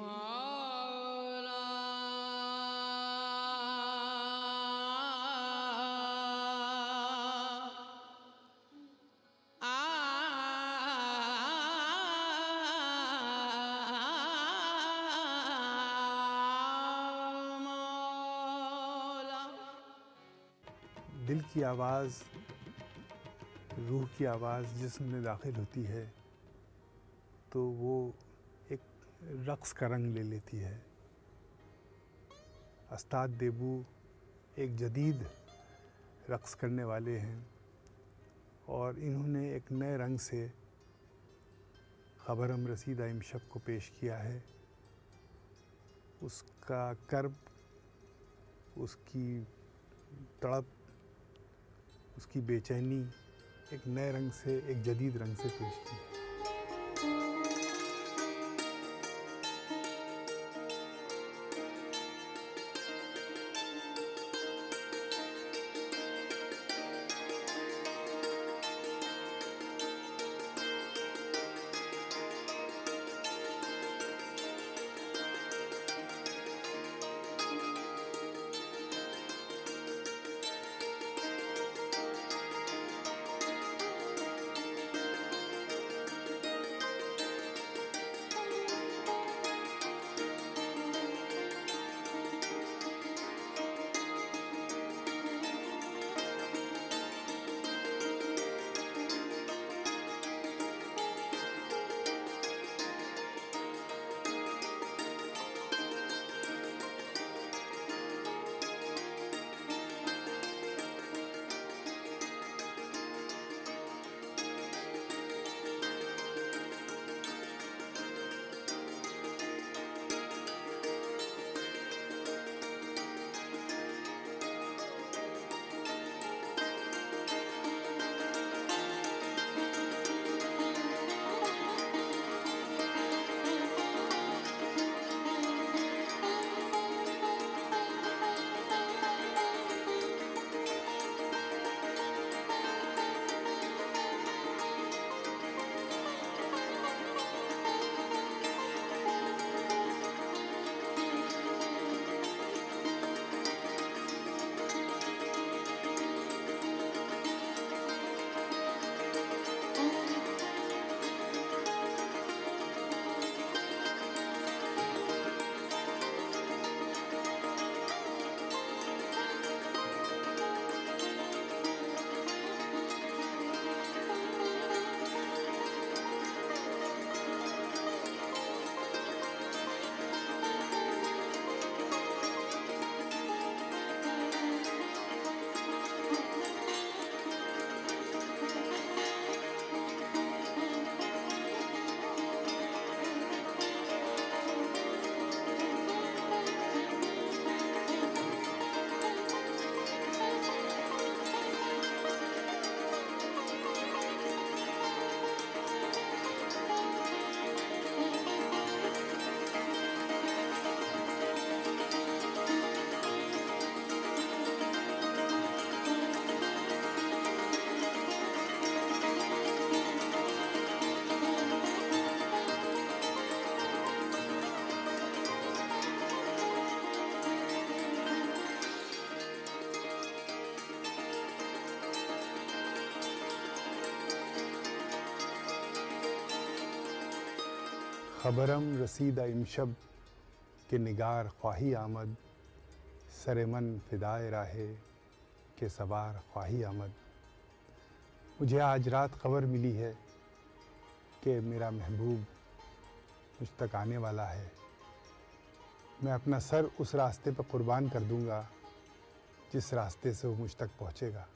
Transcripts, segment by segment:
मौला दिल की आवाज़, रूह की आवाज़ जिस्म में दाखिल होती है तो वो एक रक़्स का रंग ले लेती है। उस्ताद देबू एक जदीद रक़्स करने वाले हैं और इन्होंने एक नए रंग से ख़बरम रसीदा इमशब को पेश किया है। उसका कर्ब, उसकी तड़प, उसकी बेचैनी एक नए रंग से, एक जदीद रंग से पेश की है। ख़बरम रसीदा इमशब के निगार ख्वाही आमद, सरे मन फ़िदाए राहे के सवार ख्वाही आमद। मुझे आज रात ख़बर मिली है कि मेरा महबूब मुझ तक आने वाला है। मैं अपना सर उस रास्ते पर क़ुर्बान कर दूँगा जिस रास्ते से वो मुझ तक पहुँचेगा।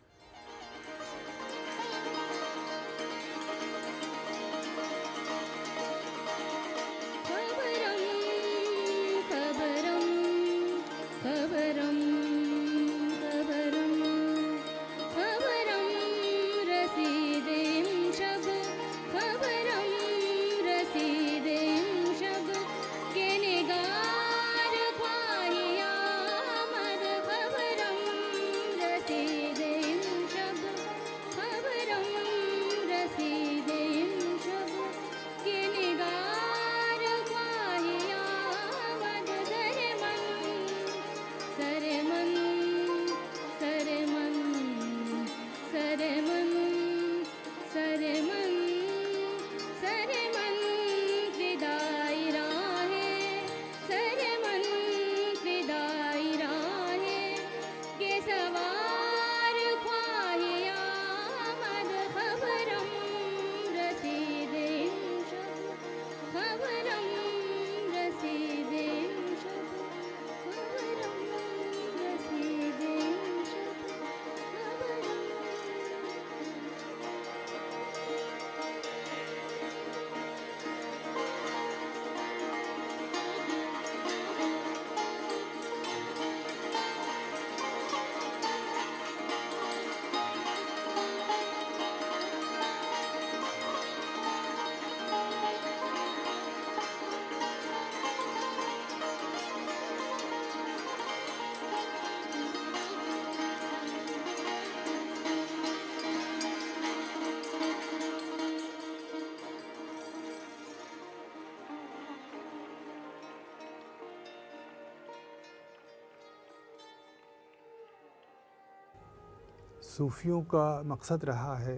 सूफ़ियों का मकसद रहा है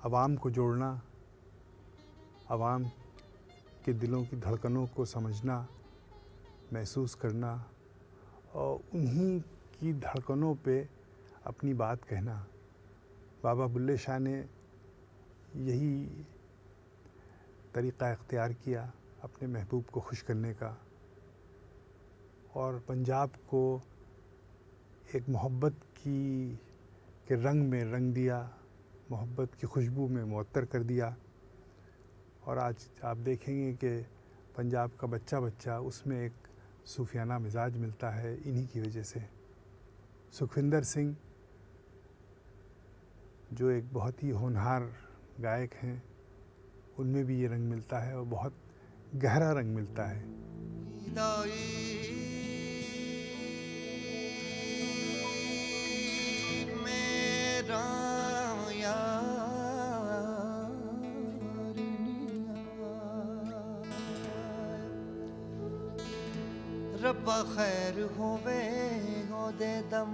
आवाम को जोड़ना, आवाम के दिलों की धड़कनों को समझना, महसूस करना और उन्हीं की धड़कनों पे अपनी बात कहना। बाबा बुल्ले शाह ने यही तरीक़ा इख्तियार किया अपने महबूब को खुश करने का और पंजाब को एक मोहब्बत के रंग में रंग दिया, मोहब्बत की खुशबू में मुअत्तर कर दिया। और आज आप देखेंगे कि पंजाब का बच्चा बच्चा उसमें एक सूफियाना मिजाज मिलता है इन्हीं की वजह से। सुखविंदर सिंह जो एक बहुत ही होनहार गायक हैं, उनमें भी ये रंग मिलता है और बहुत गहरा रंग मिलता है। रब्बा खैर होवे दे दम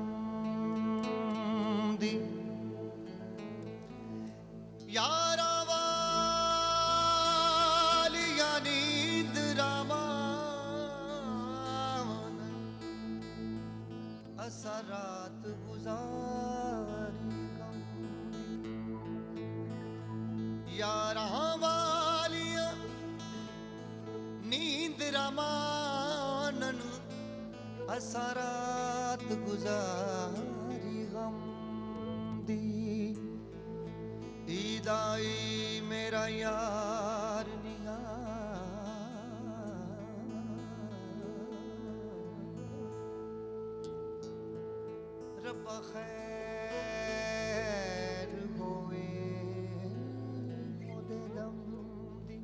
दी यारा वालिया नींद रामान असा रात गुजारी गम यारा वालिया नींद रामान असा रात गुजारी गम दी ईदाई मेरा यार निगाह रब्बा खैर होवे मोदे दम दी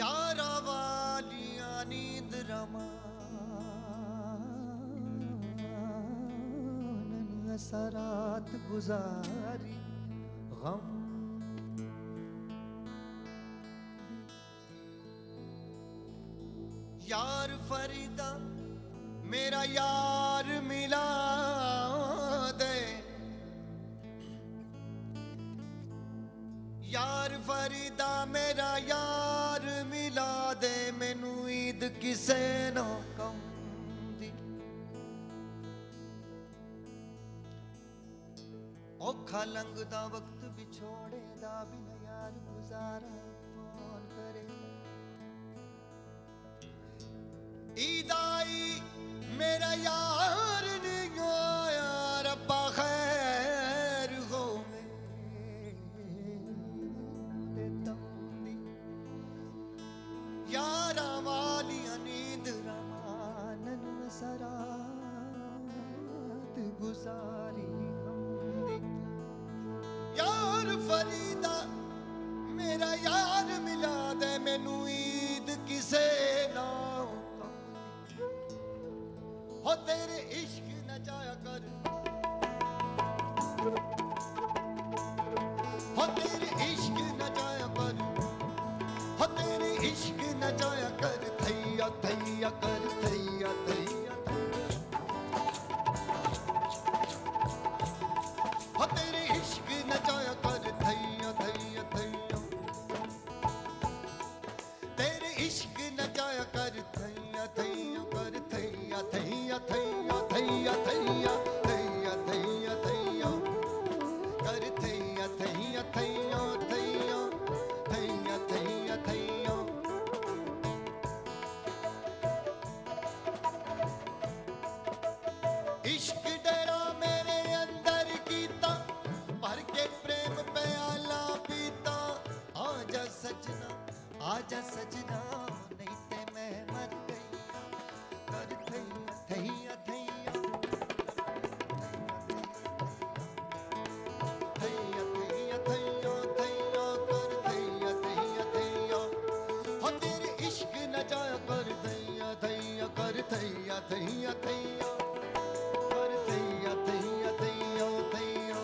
यारा वालिया नींद रमान असा रात गुजारी गम यार फरीदा मेरा यार मिला दे यार फरीदा मेरा यार मिला दे मैनू ईद किसे ना कम दी औखा लंघदा वक्त बिछोड़े दा बिना यार गुजारा कौन करे ईद आई मेरा यार नहीं आया रब्बा खैर होवे यारा वालिया नींद रमानन सरात गुजारी हमदी यार फरीदा मेरा यार मिला दे मैनू ईद किसे ना हो तेरे इश्क न जाया कर हो तेरे इश्क न जाया कर हो तेरे इश्क न जाया कर थैया थैया कर थैया थैया हो तेरे इश्क न जाया कर थैया थैया थैया तेरे इश्क न जाया कर थैया थैया कर थैया थैया थैया थैया थैया थैया थैया थैया कर थैया थैया थैया थैया थैया थैया थैया इश्क डेरा मेरे अंदर कीता भर के प्रेम प्याला पीता आजा सजना नहीं ते मैं मर गई कर थैया थैया थैया थैया थैया थैया थैया कर थैया थैया थैया हो तेरे इश्क न जाया कर थैया थैया कर थैया थैया थैया कर थैया थैया थैया थैया